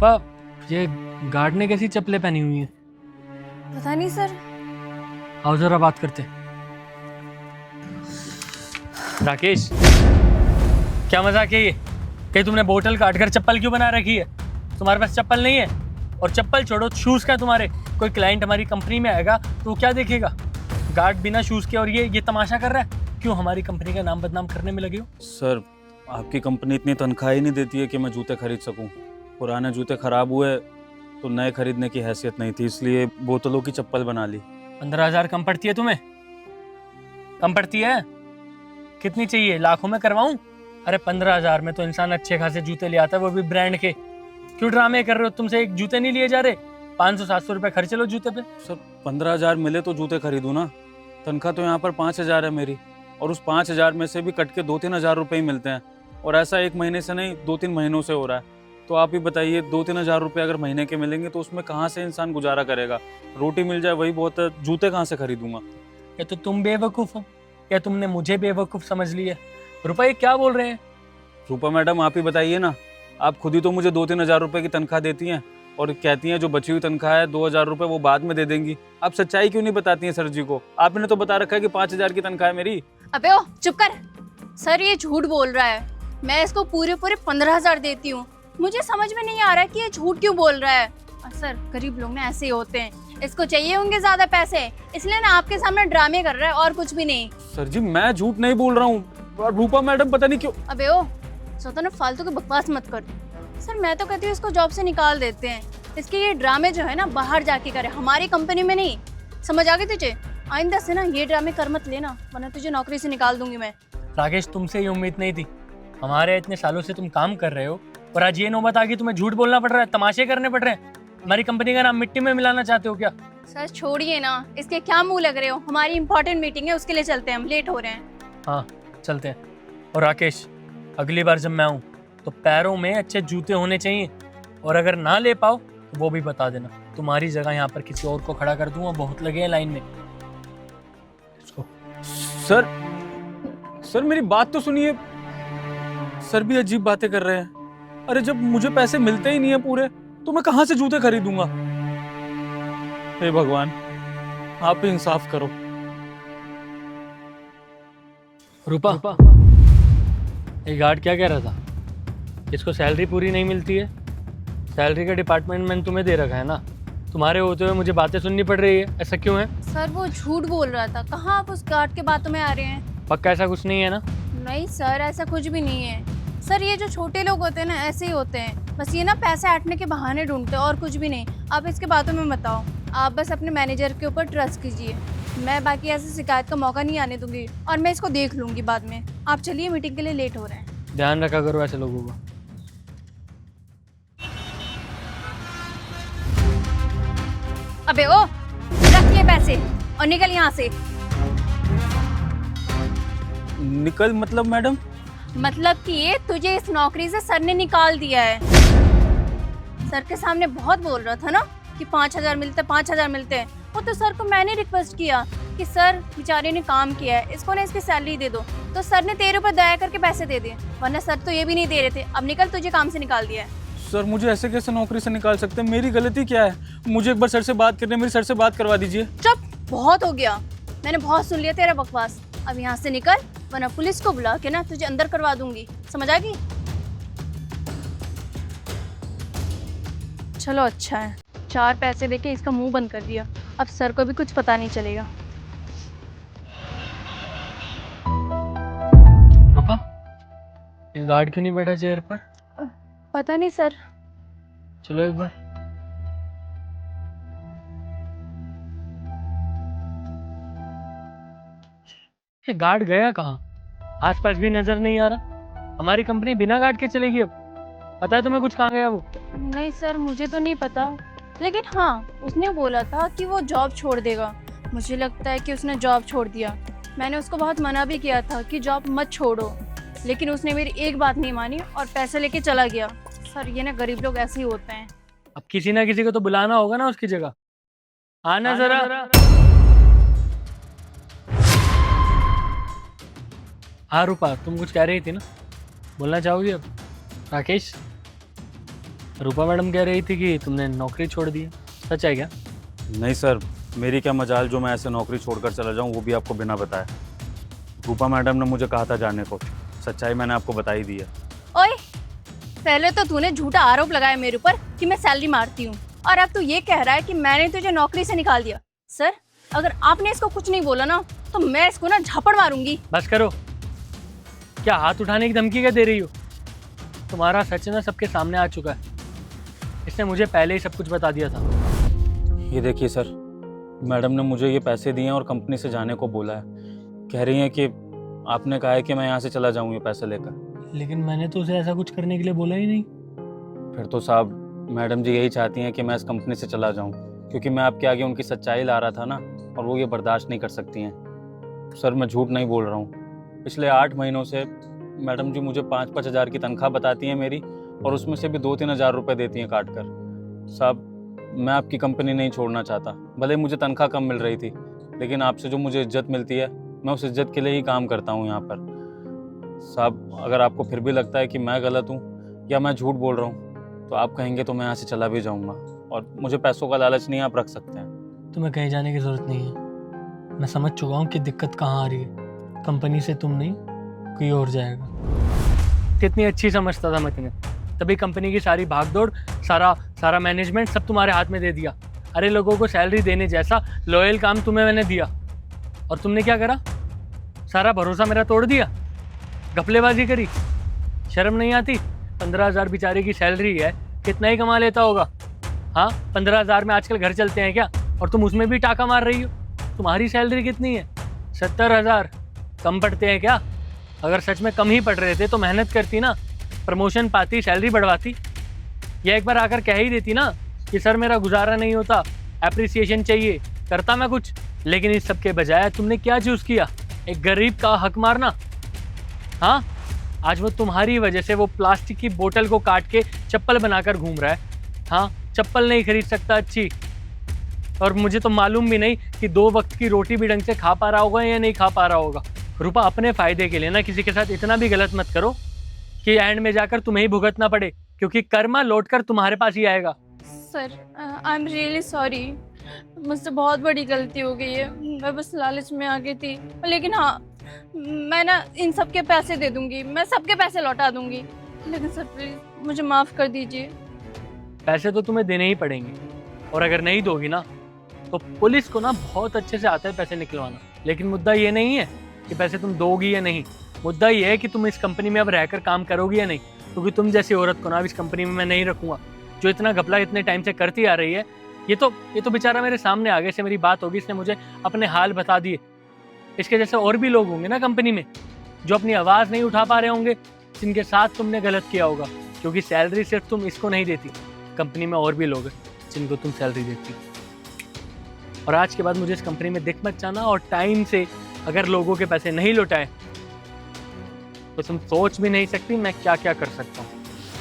रूपा, ये गार्ड ने कैसी चप्पलें पहनी हुई हैं? पता नहीं सर। आओ जरा बात करते हैं। राकेश, क्या मजाक है ये? कहीं तुमने बोतल काट कर चप्पल क्यों बना रखी है? तुम्हारे पास चप्पल नहीं है? और चप्पल छोड़ो, शूज क्या तुम्हारे? कोई क्लाइंट हमारी कंपनी में आएगा तो वो क्या देखेगा? गार्ड बिना शूज के, और ये तमाशा कर रहा है। क्यों हमारी कंपनी का नाम बदनाम करने में लगे हो? सर, आपकी कंपनी इतनी तनख्वाह ही नहीं देती है कि मैं जूते खरीद सकूं। पुराने जूते खराब हुए तो नए खरीदने की हैसियत नहीं थी, इसलिए बोतलों की चप्पल बना ली। 15,000 कम पड़ती है तुम्हें? कम पड़ती है? कितनी चाहिए? लाखों में करवाऊं? अरे 15,000 में तो इंसान अच्छे खासे जूते ले आता है, वो भी ब्रांड के। क्यों ड्रामे कर रहे हो? तुमसे एक जूते नहीं लिए जा रहे? 500-700 रुपए खर्च लो जूते पे। सर, 15,000 मिले तो जूते खरीदूं ना। तनख्वाह तो यहाँ पर 5,000 है मेरी, और उस 5,000 में से भी कट के 2-3 हज़ार रुपये ही मिलते हैं। और ऐसा एक महीने से नहीं, 2-3 महीनों से हो रहा है। तो आप ही बताइए, 2-3 हज़ार रुपये अगर महीने के मिलेंगे तो उसमें कहाँ से इंसान गुजारा करेगा? रोटी मिल जाए वही बहुत है, जूते कहाँ से खरीदूंगा? या तो तुम बेवकूफ़ हो या तुमने मुझे बेवकूफ़ समझ लिया। रुपा, ये क्या बोल रहे हैं? रूपा मैडम, आप ही बताइए ना। आप खुद ही तो मुझे 2-3 हज़ार रुपये की तनख्वाह देती हैं और कहती हैं जो बची हुई तनख्वाह है 2,000 रुपये वो बाद में दे देंगी। आप सच्चाई क्यों नहीं बताती हैं सर जी को? आपने तो बता रखा है कि 5,000 की तनख्वाह है मेरी। अबे ओ चुप कर। सर ये झूठ बोल रहा है। मैं इसको पूरे 15,000 देती हूँ। मुझे समझ में नहीं आ रहा है कि ये झूठ क्यों बोल रहा है। और सर, गरीब लोग ना ऐसे ही होते हैं। इसको चाहिए होंगे ज्यादा पैसे, इसलिए ना आपके सामने ड्रामे कर रहा है, और कुछ भी नहीं। सर जी, मैं झूठ नहीं बोल रहा हूँ। और रूपा मैडम पता नहीं क्यों। अबे ओ सोता ना, फालतू की बकवास मत कर। सर मैं तो कहती हूँ इसको जॉब से निकाल देते हैं। इसके ये ड्रामे जो है ना बाहर जाके करे, हमारी कंपनी में नहीं। समझ आ गई तुझे? आइंदा से ना ये ड्रामे कर मत लेना, वरना तुझे नौकरी से निकाल दूंगी मैं। राकेश, तुमसे ये उम्मीद नहीं थी। हमारे इतने सालों से तुम काम कर रहे हो और आज ये नौबत आ गई, तुम्हें झूठ बोलना पड़ रहा है, तमाशे करने पड़ रहे हैं। हमारी कंपनी का नाम मिट्टी में मिलाना चाहते हो क्या? सर छोड़िए ना, इसके क्या मुंह लग रहे हो? हमारी इंपॉर्टेंट मीटिंग है, उसके लिए चलते हैं, हम लेट हो रहे हैं। हाँ चलते हैं। और राकेश, अगली बार जब मैं आऊँ तो पैरों में अच्छे जूते होने चाहिए, और अगर ना ले पाओ तो वो भी बता देना। तुम्हारी जगह यहाँ पर किसी और को खड़ा कर दूंगा, बहुत लगे हैं लाइन में। इसको। सर मेरी बात तो सुनिए। सर भी अजीब बातें कर रहे हैं। अरे जब मुझे पैसे मिलते ही नहीं है पूरे, तो मैं कहाँ से जूते खरीदूंगा? हे भगवान, आप ही इंसाफ करो। रूपा, ये गार्ड क्या कह रहा था? इसको सैलरी पूरी नहीं मिलती है। सैलरी का डिपार्टमेंट मैंने तुम्हें दे रखा है ना, तुम्हारे होते हुए मुझे बातें सुननी पड़ रही है। ऐसा क्यों है? सर वो झूठ बोल रहा था। कहाँ आप उस गार्ड के बातों में आ रहे हैं? पक्का ऐसा कुछ नहीं है ना? नहीं सर, ऐसा कुछ भी नहीं है। सर ये जो छोटे लोग होते हैं ना, ऐसे ही होते हैं। बस ये ना पैसे हटने के बहाने ढूंढते हैं, और कुछ भी नहीं। आप इसके बातों में मत आओ। आप बस अपने मैनेजर के ऊपर ट्रस्ट कीजिए। मैं बाकी ऐसे शिकायत का मौका नहीं आने दूंगी, और मैं इसको देख लूंगी बाद में। आप चलिए, मीटिंग के लिए लेट हो रहे हैं। ध्यान रखा करो ऐसे लोगों का। अबे ओ, रख ये पैसे और निकल यहाँ से। निकल मतलब मैडम? मतलब कि ये तुझे इस नौकरी से सर ने निकाल दिया है। सर के सामने बहुत बोल रहा था ना कि 5,000 मिलते, 5,000 मिलते हैं। वो तो सर को मैंने रिक्वेस्ट किया कि सर बेचारे ने काम किया है, इसको ना इसकी सैलरी दे दो। तो सर ने तेरे ऊपर दया करके पैसे दे दिए, वरना सर तो ये भी नहीं दे रहे थे। अब निकल, तुझे काम से निकाल दिया है। सर मुझे ऐसे कैसे नौकरी से निकाल सकते हैं? मेरी गलती क्या है? मुझे एक बार सर से बात करनी है, मेरी सर से बात करवा दीजिए। चुप, बहुत हो गया। मैंने बहुत सुन लिया तेरा बकवास। अब यहाँ से निकल, वरना पुलिस को बुला के ना तुझे अंदर करवा दूंगी। समझ आ गई? चलो अच्छा है, 4 पैसे देके इसका मुंह बंद कर दिया। अब सर को भी कुछ पता नहीं चलेगा। पापा, ये गार्ड क्यों नहीं बैठा चेयर पर? पता नहीं सर। चलो एक बार। ये गार्ड गया कहाँ? आसपास भी नजर नहीं आ रहा। हमारी कंपनी बिना गार्ड के चलेगी अब? पता है तुम्हें कुछ? कहाँ गया वो? नहीं सर, मुझे तो नहीं पता, लेकिन हाँ उसने बोला था कि वो जॉब छोड़ देगा। मुझे लगता है कि उसने जॉब छोड़ दिया। मैंने उसको बहुत मना भी किया था कि जॉब मत छोड़ो, लेकिन उसने मेरी एक बात नहीं मानी और पैसे लेके चला गया। सर ये ना गरीब लोग ऐसे ही होते हैं। अब किसी ना किसी को तो बुलाना होगा ना उसकी जगह। आना जरा। हाँ रूपा, तुम कुछ कह रही थी ना, बोलना चाहोगी अब? राकेश, रूपा मैडम कह रही थी कि तुमने नौकरी छोड़ दी है, सच है क्या? नहीं सर, मेरी क्या मजाल जो मैं ऐसे नौकरी छोड़कर चला जाऊं, वो भी आपको बिना बताए। रूपा मैडम ने मुझे कहा था जाने को, सच्चाई मैंने आपको बता ही दी है। ओए, पहले तो तूने झूठा आरोप लगाया मेरे ऊपर कि मैं सैलरी मारती हूँ, और अब तू ये कह रहा है कि मैंने तुझे नौकरी से निकाल दिया। सर, अगर आपने इसको कुछ नहीं बोला ना तो मैं इसको ना झापड़ मारूंगी। बस करो, क्या हाथ उठाने की धमकी क्या दे रही हो? तुम्हारा सच ना सबके सामने आ चुका है, इसने मुझे पहले ही सब कुछ बता दिया था। ये देखिए सर, मैडम ने मुझे ये पैसे दिए हैं और कंपनी से जाने को बोला है। कह रही हैं कि आपने कहा है कि मैं यहाँ से चला जाऊँ ये पैसे लेकर। लेकिन मैंने तो उसे ऐसा कुछ करने के लिए बोला ही नहीं। फिर तो साहब मैडम जी यही चाहती हैं कि मैं इस कंपनी से चला जाऊँ, क्योंकि मैं आपके आगे उनकी सच्चाई ला रहा था ना, और वो ये बर्दाश्त नहीं कर सकती हैं। सर मैं झूठ नहीं बोल रहा हूँ, पिछले 8 महीनों से मैडम जी मुझे 5-5 हज़ार की तनख्वाह बताती हैं मेरी, और उसमें से भी 2-3 हज़ार रुपये देती हैं काट कर। साहब मैं आपकी कंपनी नहीं छोड़ना चाहता, भले मुझे तनख्वाह कम मिल रही थी, लेकिन आपसे जो मुझे इज्जत मिलती है मैं उस इज्जत के लिए ही काम करता हूँ यहाँ पर। साहब अगर आपको फिर भी लगता है कि मैं गलत हूँ या मैं झूठ बोल रहा हूँ तो आप कहेंगे तो मैं यहाँ से चला भी जाऊँगा, और मुझे पैसों का लालच नहीं, आप रख सकते हैं। तुम्हें कहीं जाने की ज़रूरत नहीं है, मैं समझ चुका हूँ कि दिक्कत कहाँ आ रही है। कंपनी से तुम नहीं, कोई और जाएगा। कितनी अच्छी समझता था मैं तुम्हें, तभी कंपनी की सारी भागदौड़, सारा मैनेजमेंट सब तुम्हारे हाथ में दे दिया। अरे लोगों को सैलरी देने जैसा लॉयल काम तुम्हें मैंने दिया, और तुमने क्या करा? सारा भरोसा मेरा तोड़ दिया, घपलेबाजी करी। शर्म नहीं आती? 15,000 बेचारे की सैलरी है, कितना ही कमा लेता होगा। हाँ, 15,000 में आजकल घर चलते हैं क्या? और तुम उसमें भी टाका मार रही हो। तुम्हारी सैलरी कितनी है? 70,000। कम पड़ते हैं क्या? अगर सच में कम ही पड़ रहे थे तो मेहनत करती ना, प्रमोशन पाती, सैलरी बढ़वाती, या एक बार आकर कह ही देती ना कि सर मेरा गुजारा नहीं होता, एप्रिसिएशन चाहिए, करता मैं कुछ। लेकिन इस सब के बजाय तुमने क्या चूज़ किया? एक गरीब का हक मारना। हाँ, आज वो तुम्हारी वजह से वो प्लास्टिक की बोतल को काट के चप्पल बनाकर घूम रहा है। हाँ, चप्पल नहीं खरीद सकता अच्छी, और मुझे तो मालूम भी नहीं कि 2 वक्त की रोटी भी ढंग से खा पा रहा होगा या नहीं खा पा रहा होगा। रूपा, अपने फ़ायदे के लिए ना किसी के साथ इतना भी गलत मत करो कि एंड में जाकर तुम्हें ही भुगतना पड़े, क्योंकि कर्मा लौटकर तुम्हारे पास ही आएगा। Sir, I am really sorry, मुझसे बहुत बड़ी गलती हो गई है। मैं बस लालच में आ गई थी, लेकिन हाँ, मैं ना इन सब के पैसे दे दूंगी, मैं सबके पैसे लौटा दूंगी। लेकिन सर प्लीज़ मुझे माफ़ कर दीजिए। पैसे तो तुम्हें देने ही पड़ेंगे, और अगर नहीं दोगी ना तो पुलिस को ना बहुत अच्छे से आता है पैसे निकलवाना। लेकिन मुद्दा ये नहीं है कि पैसे तुम दोगी या नहीं, मुद्दा ये है कि तुम इस कंपनी में अब रहकर काम करोगी या नहीं, क्योंकि तुम जैसी औरत को ना अब इस कंपनी में मैं नहीं रखूँगा, जो इतना घपला इतने टाइम से करती आ रही है। ये तो बेचारा मेरे सामने आगे से मेरी बात होगी, इसने मुझे अपने हाल बता दिए। इसके जैसे और भी लोग होंगे ना कंपनी में जो अपनी आवाज़ नहीं उठा पा रहे होंगे, जिनके साथ तुमने गलत किया होगा, क्योंकि सैलरी सिर्फ तुम इसको नहीं देती, कंपनी में और भी लोग हैं जिनको तुम सैलरी देती। और आज के बाद मुझे इस कंपनी में दिख मत जाना, और टाइम से अगर लोगों के पैसे नहीं लौटाए तो तुम सोच भी नहीं सकती मैं क्या क्या कर सकता हूँ।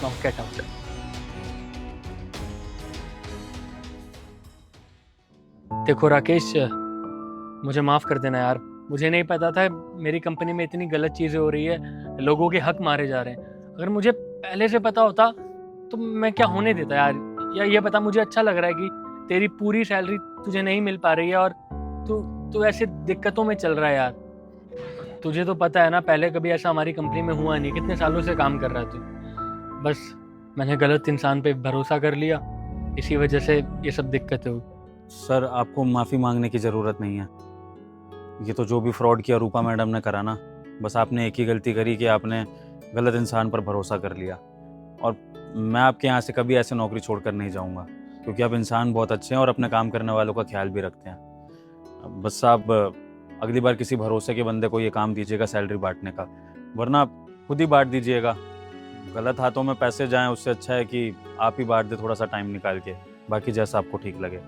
Now get out. देखो राकेश, मुझे माफ़ कर देना यार, मुझे नहीं पता था मेरी कंपनी में इतनी गलत चीज़ें हो रही है, लोगों के हक मारे जा रहे हैं। अगर मुझे पहले से पता होता तो मैं क्या होने देता यार। या ये पता, मुझे अच्छा लग रहा है कि तेरी पूरी सैलरी तुझे नहीं मिल पा रही है और तू ऐसे दिक्कतों में चल रहा है यार। तुझे तो पता है ना, पहले कभी ऐसा हमारी कंपनी में हुआ नहीं, कितने सालों से काम कर रहा है तू। बस मैंने गलत इंसान पे भरोसा कर लिया, इसी वजह से ये सब दिक्कतें हुई। सर आपको माफ़ी मांगने की ज़रूरत नहीं है। ये तो जो भी फ्रॉड किया रूपा मैडम ने करा ना, बस आपने एक ही गलती करी कि आपने गलत इंसान पर भरोसा कर लिया। और मैं आपके यहाँ से कभी ऐसे नौकरी छोड़कर नहीं जाऊँगा, क्योंकि आप इंसान बहुत अच्छे हैं और अपने काम करने वालों का ख्याल भी रखते हैं। बस आप अगली बार किसी भरोसे के बंदे को ये काम दीजिएगा सैलरी बांटने का, वरना खुद ही बांट दीजिएगा। गलत हाथों में पैसे जाएं, उससे अच्छा है कि आप ही बांट दे थोड़ा सा टाइम निकाल के, बाकी जैसा आपको ठीक लगे।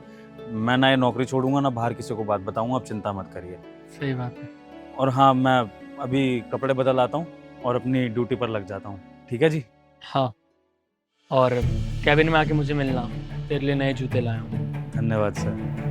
मैं ना ये नौकरी छोड़ूंगा ना बाहर किसी को बात बताऊंगा, आप चिंता मत करिए। सही बात है। और हाँ, मैं अभी कपड़े बदल आता हूँ और अपनी ड्यूटी पर लग जाता हूँ। ठीक है जी? हाँ, और कैबिन में आके मुझे मिलना, तेरे लिए नए जूते लाया हूँ। धन्यवाद सर।